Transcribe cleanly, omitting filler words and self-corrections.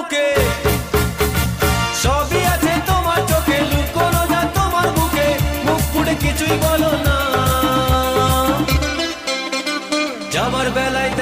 বুকে, সবই আছে তোমার চোখে, লুকোনো যা তোমার বুকে, মুখ ফুটে কিছুই বলো না। যাবার বেলায়